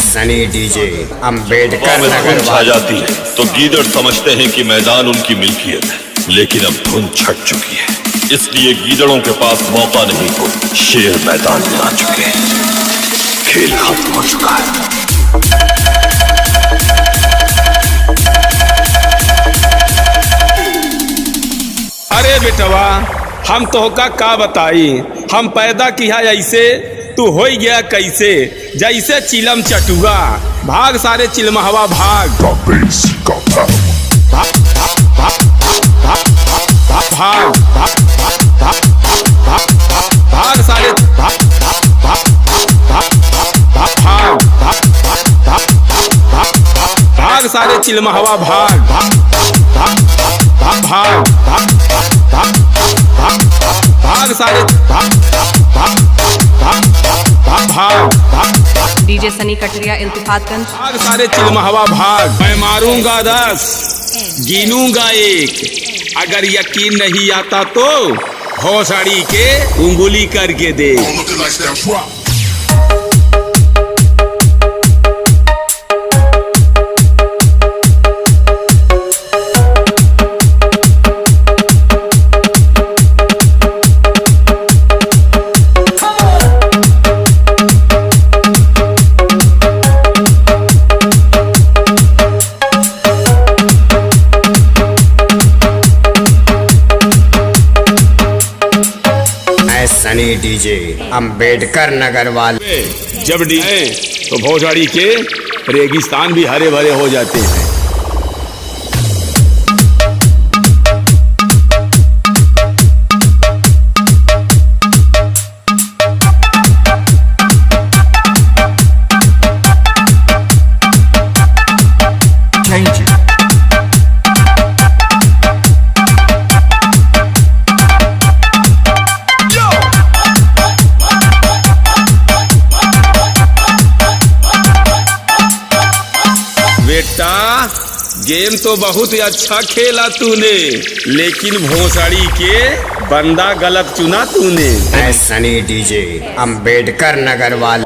सनी DJ Ambedkar Nagar छा जाती है तो गीदड़ समझते हैं कि मैदान उनकी मिल्कियत है, लेकिन अब धुन छट चुकी है, इसलिए गीदड़ों के पास मौका नहीं हो। शेर मैदान में आ चुके हैं, खेल खत्म हो चुका है। अरे बेटवा, हम तोहका का बताई, हम पैदा किया ऐसे, तू हो गया कैसे, जैसे चिलम चटुआ। भाग सारे चिलमहवा भाग, भाग सारे, भाग सारे चिलमहवा भाग, भाग सारे, डीजे सनी कटरिया इल्तिफातगंज। भाग सारे चिलमहवा भाग। मैं मारूंगा 10, गिनूंगा 1, अगर यकीन नहीं आता तो भोसड़ी के उंगली करके दे। सनी डीजे अम्बेडकर नगर वाले जब डीजे तो भोसड़ी के रेगिस्तान भी हरे भरे हो जाते हैं। बेटा, गेम तो बहुत अच्छा खेला तूने, लेकिन भोसड़ी के बंदा गलत चुना तूने। सनी डीजे अम्बेडकर नगर वाले।